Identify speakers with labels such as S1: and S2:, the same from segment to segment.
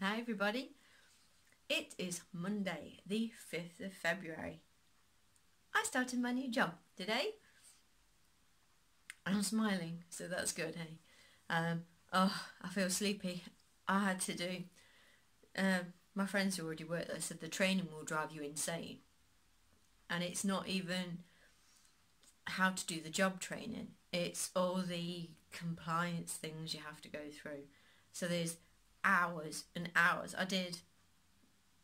S1: Hi everybody, it is Monday the 5th of February. I started my new job today and I'm smiling, so that's good, hey? Oh, I feel sleepy. I had to do, my friends who already work there said the training will drive you insane, and it's not even how to do the job training, it's all the compliance things you have to go through. So there's hours and hours. I did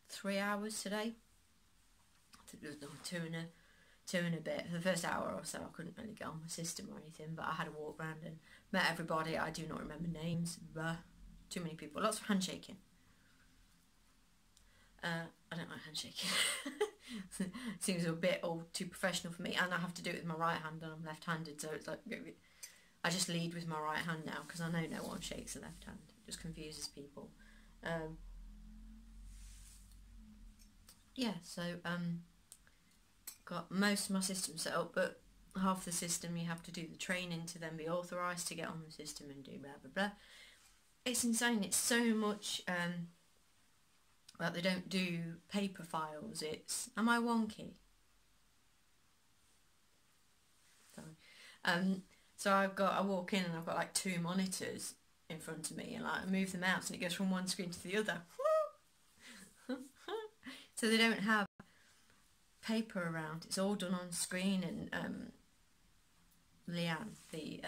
S1: 3 hours today. I think it was two and a bit. For the first hour or so I couldn't really get on my system or anything, but I had a walk around and met everybody. I do not remember names. Too many people. Lots of handshaking. I don't like handshaking. Seems a bit all too professional for me, and I have to do it with my right hand and I'm left-handed, so it's like I just lead with my right hand now because I know no one shakes the left hand. It just confuses people. Yeah, so got most of my system set up, but half the system you have to do the training to then be authorised to get on the system and do blah blah blah. It's insane. It's so much. Well, they don't do paper files. It's, am I wonky? Sorry. So I walk in and I've got like 2 monitors in front of me, and like I move the mouse and it goes from one screen to the other. So they don't have paper around. It's all done on screen, and Leanne, the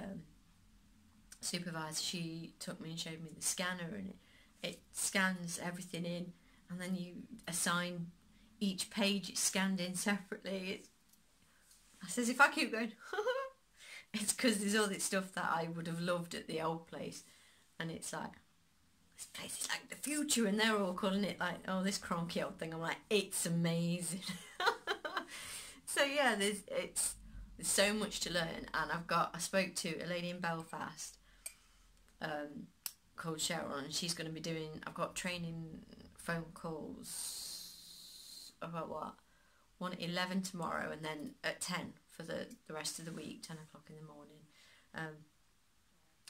S1: supervisor, she took me and showed me the scanner, and it scans everything in, and then you assign each page it's scanned in separately. I says, if I keep going, it's because there's all this stuff that I would have loved at the old place, and it's like, this place is like the future, and they're all calling it like, oh, this cronky old thing. I'm like, it's amazing. So yeah, there's so much to learn, and I spoke to a lady in Belfast called Cheryl, and she's going to be doing, I've got training phone calls about what, 1 at 11 tomorrow, and then at 10 for the rest of the week, 10 o'clock in the morning, and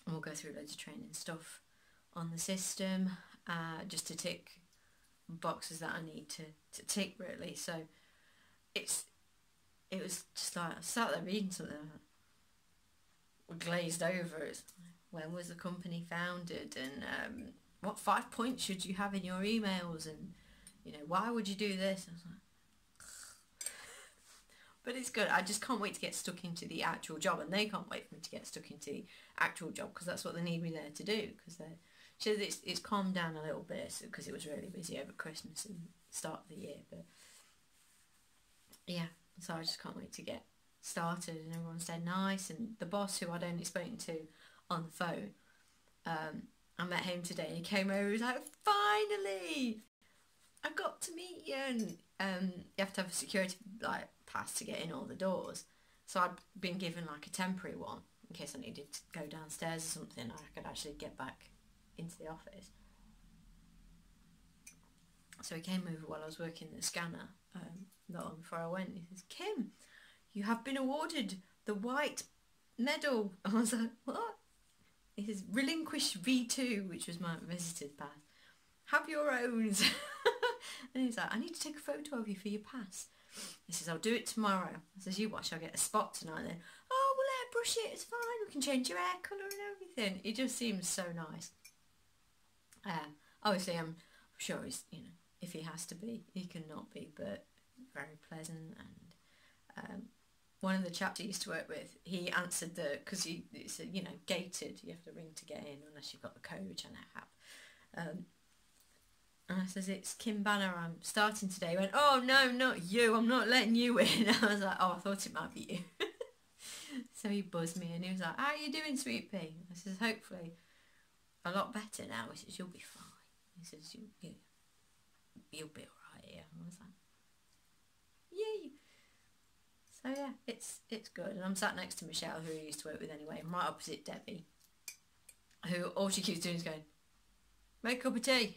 S1: we'll go through loads of training stuff on the system, just to tick boxes that I need to tick, really. So it was just like, I sat there reading something, glazed over. It's like, when was the company founded, and what 5 points should you have in your emails, and you know, why would you do this? I was like, but it's good. I just can't wait to get stuck into the actual job, and they can't wait for me to get stuck into the actual job, because that's what they need me there to do. Because it's calmed down a little bit because it was really busy over Christmas and start of the year. But yeah, so I just can't wait to get started, and everyone's dead nice. And the boss, who I'd only spoken to on the phone, I met him today, and he came over, he was like, finally I got to meet you. And you have to have a security pass to get in all the doors, so I'd been given like a temporary one in case I needed to go downstairs or something. I could actually get back into the office. So he came over while I was working the scanner, not long before I went. He says, Kim, you have been awarded the white medal. I was like, what? He says, relinquish V2, which was my visitor's pass. Have your own. And he's like, I need to take a photo of you for your pass. He says, I'll do it tomorrow. I says, you watch, I'll get a spot tonight. Then, oh, we'll airbrush it, it's fine, we can change your hair colour and everything. It just seems so nice. Obviously I'm sure he's, you know, if he has to be, he cannot be, but very pleasant. And one of the chaps I used to work with, he answered because it's, you know, gated, you have to ring to get in unless you've got the code, which I now have. And I says, it's Kim Banner, I'm starting today. He went, oh no, not you, I'm not letting you in. I was like, oh, I thought it might be you. So he buzzed me and he was like, how are you doing, sweet pea? I says, hopefully a lot better now. He says, you'll be fine. He says, you'll be alright here. I was like, yay. So yeah, it's good. And I'm sat next to Michelle, who I used to work with anyway, and right opposite Debbie, who all she keeps doing is going, make a cup of tea.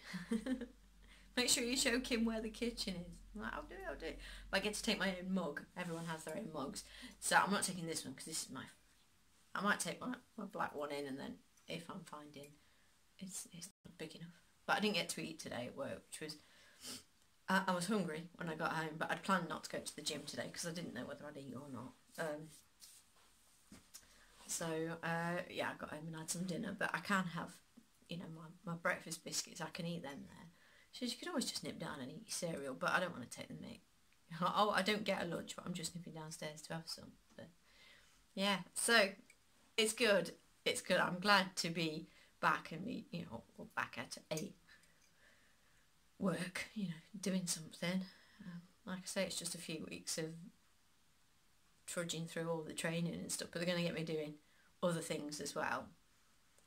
S1: Make sure you show Kim where the kitchen is. I'm like, I'll do it. But I get to take my own mug. Everyone has their own mugs. So I'm not taking this one because this is my... I might take my black one in, and then if I'm finding it's not big enough, But I didn't get to eat today at work, which was... I was hungry when I got home, but I'd planned not to go to the gym today because I didn't know whether I'd eat or not. Yeah, I got home and had some dinner, but I can have, you know, my breakfast biscuits. I can eat them there. She says, you can always just nip down and eat your cereal, but I don't want to take them, mate. Oh, I don't get a lunch, but I'm just nipping downstairs to have some. But yeah, so it's good. It's good. I'm glad to be back and be, you know, back at a work, you know, doing something. Like I say, it's just a few weeks of trudging through all the training and stuff, but they're going to get me doing other things as well.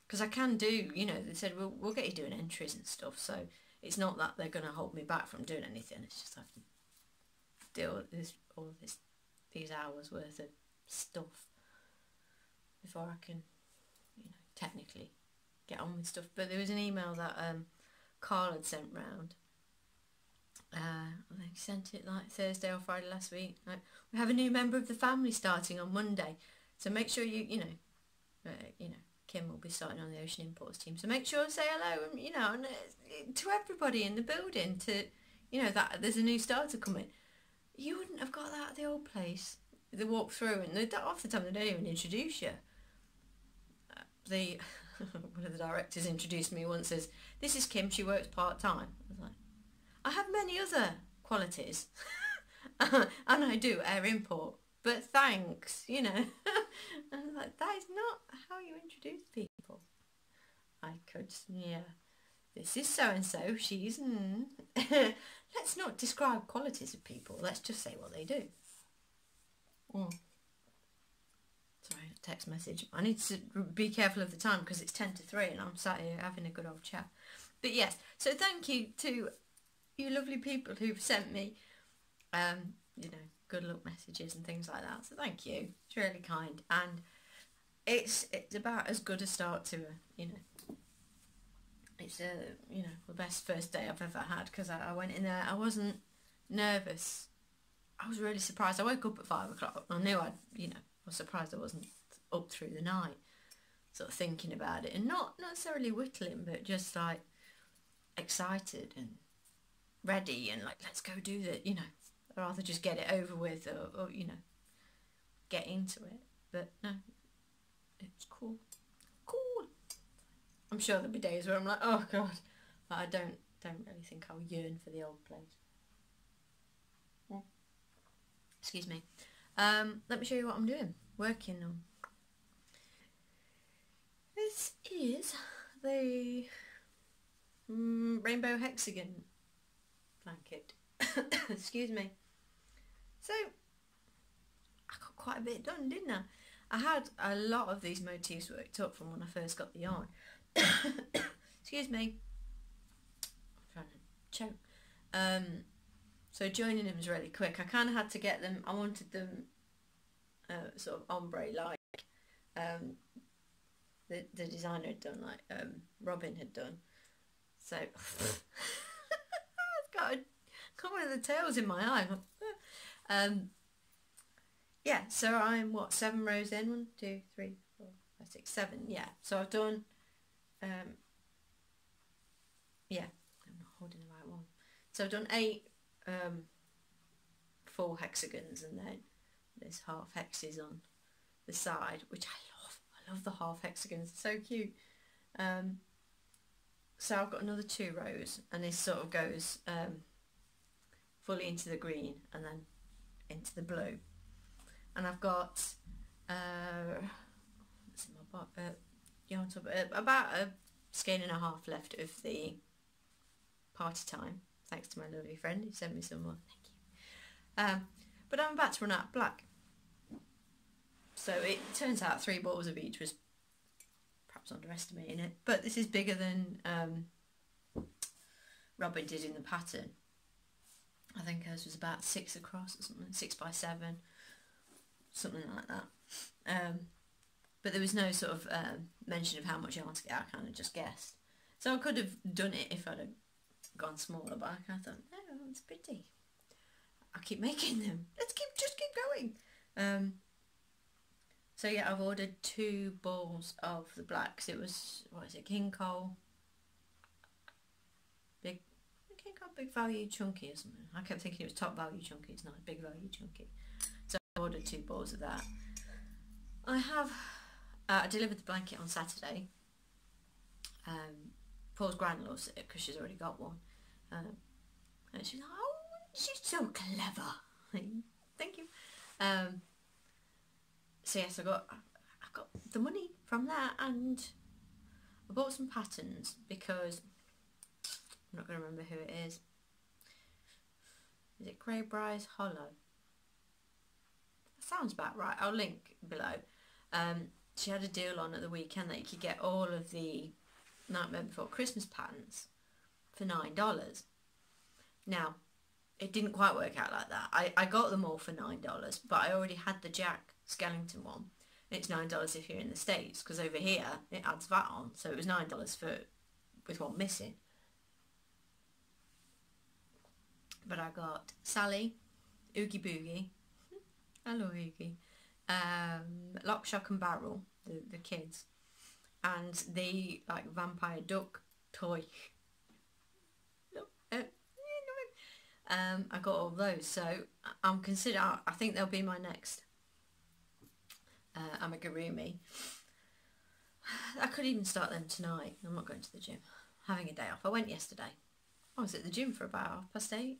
S1: Because I can do, you know, they said, we'll get you doing entries and stuff, so it's not that they're going to hold me back from doing anything. It's just I have to deal with these hours worth of stuff before I can, you know, technically get on with stuff. But there was an email that Carl had sent round. They sent it like Thursday or Friday last week. Like, we have a new member of the family starting on Monday, so make sure you know, Kim will be starting on the Ocean Imports team. So make sure to say hello, and you know, and, to everybody in the building. To, you know, that there's a new starter coming. You wouldn't have got that at the old place. They walk through, and half the time they don't even introduce you. One of the directors introduced me once as, "This is Kim. She works part-time." I was like, I have many other qualities, and I do air import, but thanks, you know. And I was like, that is not how you introduce people. I could, yeah, this is so-and-so, she's... Let's not describe qualities of people, let's just say what they do. Sorry, text message. I need to be careful of the time because it's 10 to 3 and I'm sat here having a good old chat. But yes, so thank you to you lovely people who've sent me, you know, good luck messages and things like that. So thank you. It's really kind, and it's about as good a start to a, you know, it's you know, the best first day I've ever had, because I went in there. I wasn't nervous. I was really surprised. I woke up at 5 o'clock. I knew I was surprised I wasn't up through the night, sort of thinking about it, and not necessarily whittling, but just like excited and ready and like, let's go do that, you know. I'd rather just get it over with, or you know, get into it. But no, it's cool. I'm sure there'll be days where I'm like, oh god, but I don't really think I'll yearn for the old place. Yeah. Excuse me. Let me show you what I'm doing, working on. This is the Rainbow Hexagon Blanket. Excuse me. So I got quite a bit done, didn't I? I had a lot of these motifs worked up from when I first got the yarn. Excuse me. I'm trying to choke. So joining them was really quick. I kind of had to get them. I wanted them sort of ombre like the designer had done, like Robin had done. So I've got one of the tails in my eye. Yeah, so I'm what, 7 rows in? 1, 2, 3, 4, 5, 6, 7. Yeah, so I've done yeah, I'm not holding the right one. So I've done 8 full hexagons, and then there's half hexes on the side, which I love the half hexagons, they're so cute. So I've got another 2 rows, and this sort of goes fully into the green and then into the blue. And I've got what's in my yarn top, about a skein and a half left of the party time, thanks to my lovely friend who sent me some more. Thank you. But I'm about to run out of black, so it turns out 3 balls of each was perhaps underestimating it, but this is bigger than Robin did in the pattern. I think hers was about 6 across or something, 6 by 7, something like that. But there was no sort of mention of how much yarn to get. I kind of just guessed. So I could have done it if I'd have gone smaller, but I thought, no, it's pretty. I keep making them. Just keep going. So yeah, I've ordered 2 balls of the blacks. It was, what is it, King Cole, big, I think it got big value chunky or something. I kept thinking it was top value chunky. It's not, big value chunky. So I ordered 2 balls of that. I delivered the blanket on Saturday. Paul's gran loves it because she's already got one. And she's like, oh, she's so clever. Thank you. So yes, I got the money from that, and I bought some patterns because I'm not going to remember who it is. Is it Greybriar's Hollow? That sounds about right. I'll link below. She had a deal on at the weekend that you could get all of the Nightmare Before Christmas patterns for $9. Now, it didn't quite work out like that. I got them all for $9, but I already had the Jack Skellington one. It's $9 if you're in the States, because over here it adds VAT on, so it was $9 with one missing. But I got Sally, Oogie Boogie, hello Oogie, Lock, Shock and Barrel, the kids, and the like vampire duck toy. I got all those, so I think they'll be my next amigurumi. I could even start them tonight. I'm not going to the gym. Having a day off. I went yesterday. I was at the gym for about 8:30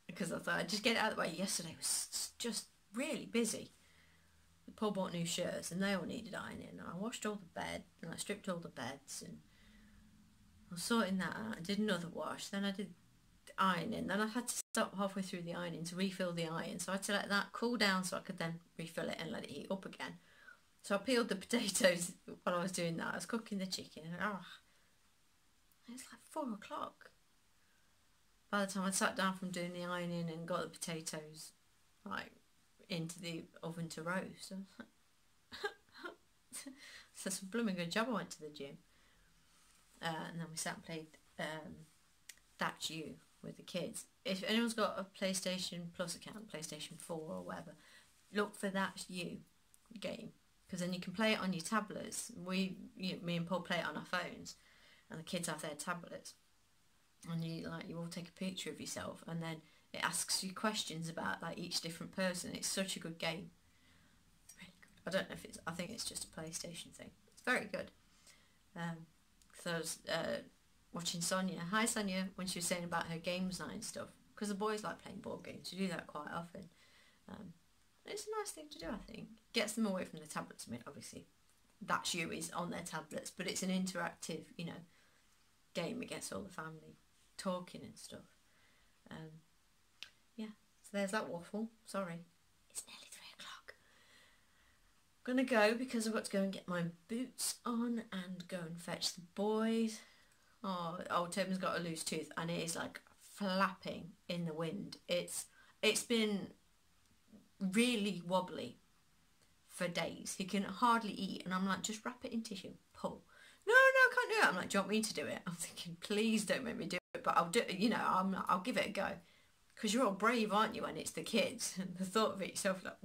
S1: because I thought I'd just get it out of the way. Yesterday was just really busy. Paul bought new shirts and they all needed ironing, and I washed all the bed and I stripped all the beds, and I was sorting that out. I did another wash, then I did ironing, then I had to stop halfway through the ironing to refill the iron, so I had to let that cool down so I could then refill it and let it heat up again. So I peeled the potatoes while I was doing that. I was cooking the chicken, and it's like 4 o'clock by the time I sat down from doing the ironing and got the potatoes like into the oven to roast. So it's a blooming good job I went to the gym. And then we sat and played That's You with the kids. If anyone's got a PlayStation Plus account, PlayStation 4 or whatever, look for That's You game, because then you can play it on your tablets. Me and Paul play it on our phones, and the kids have their tablets, and you all take a picture of yourself, and then it asks you questions about like each different person. It's such a good game, really good. I don't know if I think it's just a PlayStation thing. It's very good. So I was watching Sonia. Hi Sonia, when she was saying about her games night and stuff, because the boys like playing board games. We do that quite often. It's a nice thing to do, I think. Gets them away from the tablets. I mean, obviously, That's You is on their tablets, but it's an interactive, game. It gets all the family talking and stuff. Yeah, so there's that waffle. Sorry, it's nearly 3 o'clock. I'm gonna go because I've got to go and get my boots on and go and fetch the boys. Oh, Tobin's got a loose tooth and it is like flapping in the wind. It's been really wobbly for days. He can hardly eat, and I'm like, just wrap it in tissue. Pull. No, I can't do it. I'm like, do you want me to do it? I'm thinking, please don't make me do it, but I'll do it. I'll give it a go, because you're all brave, aren't you? When it's the kids, and the thought of it yourself, like,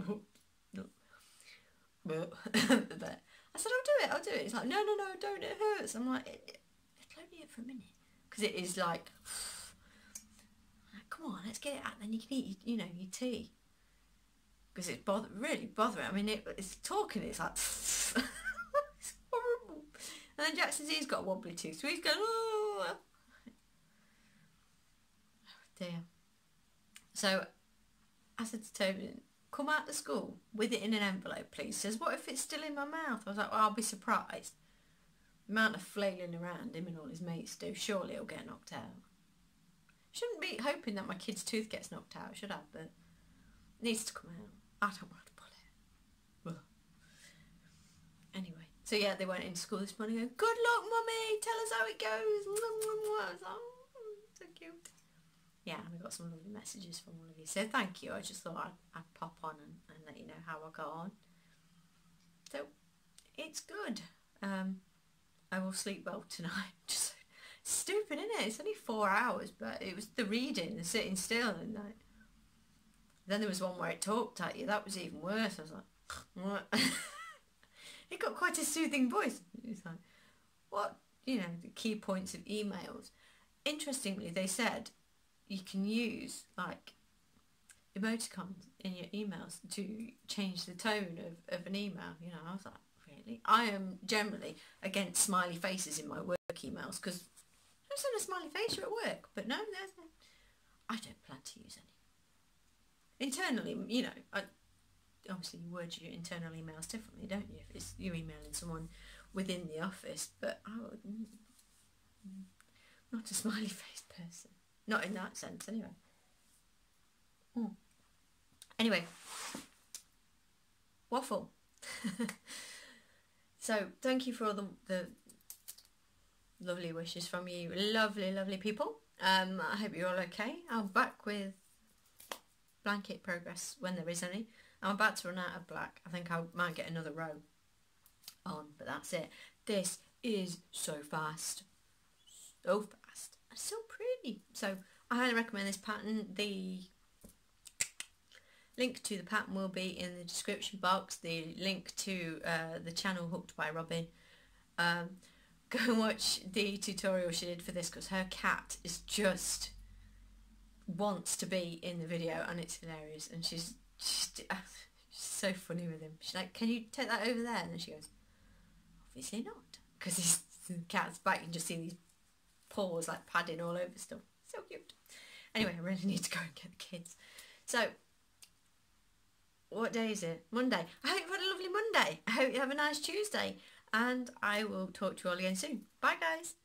S1: but I said, I'll do it. It's like, no, don't. It hurts. I'm like, it'll only hurt for a minute, because it is like, come on, let's get it out. Then you can eat, your tea. Because it's really bothering. I mean, it's talking. It's like, it's horrible. And then Jackson's, he's got a wobbly tooth, so he's going, oh dear. So I said to Toby, come out to school with it in an envelope, please. He says, what if it's still in my mouth? I was like, well, I'll be surprised. The amount of flailing around him and all his mates do, surely he'll get knocked out. Shouldn't be hoping that my kid's tooth gets knocked out, should I? But it needs to come out. I don't want to pull it. Ugh. Anyway, so yeah, they went into school this morning going, good luck, mummy, tell us how it goes. I was like, oh, so cute. Yeah, and I got some lovely messages from all of you. So thank you. I just thought I'd pop on and let you know how I got on. So it's good. I will sleep well tonight. Just stupid, isn't it? It's only 4 hours, but it was the reading, the sitting still, and like, then there was one where it talked at you. That was even worse. I was like, what? It got quite a soothing voice. It's like, what, the key points of emails. interestingly, they said you can use like emoticons in your emails to change the tone of an email. You know, I was like, really? I am generally against smiley faces in my work emails because I send a smiley face at work, but no, I don't plan to use any. Internally, you know, obviously you word your internal emails differently, don't you, if it's you're emailing someone within the office, but I would not a smiley face person. Not in that sense, anyway. Anyway, waffle. So, thank you for all the lovely wishes from you, lovely, lovely people. I hope you're all okay. I'll be back with blanket progress when there is any. I'm about to run out of black. I think I might get another row on, but that's it. This is so fast. So fast. And so pretty. So, I highly recommend this pattern. The link to the pattern will be in the description box. The link to the channel Hooked by Robin. Go and watch the tutorial she did for this because her cat is just wants to be in the video and it's hilarious, and she's so funny with him. She's like, can you take that over there? And then she goes, obviously not, because the cat's back. You can just see these paws like padding all over stuff. So cute. Anyway, I really need to go and get the kids. So, what day is it? Monday. I hope you've had a lovely Monday. I hope you have a nice Tuesday. And I will talk to you all again soon. Bye, guys.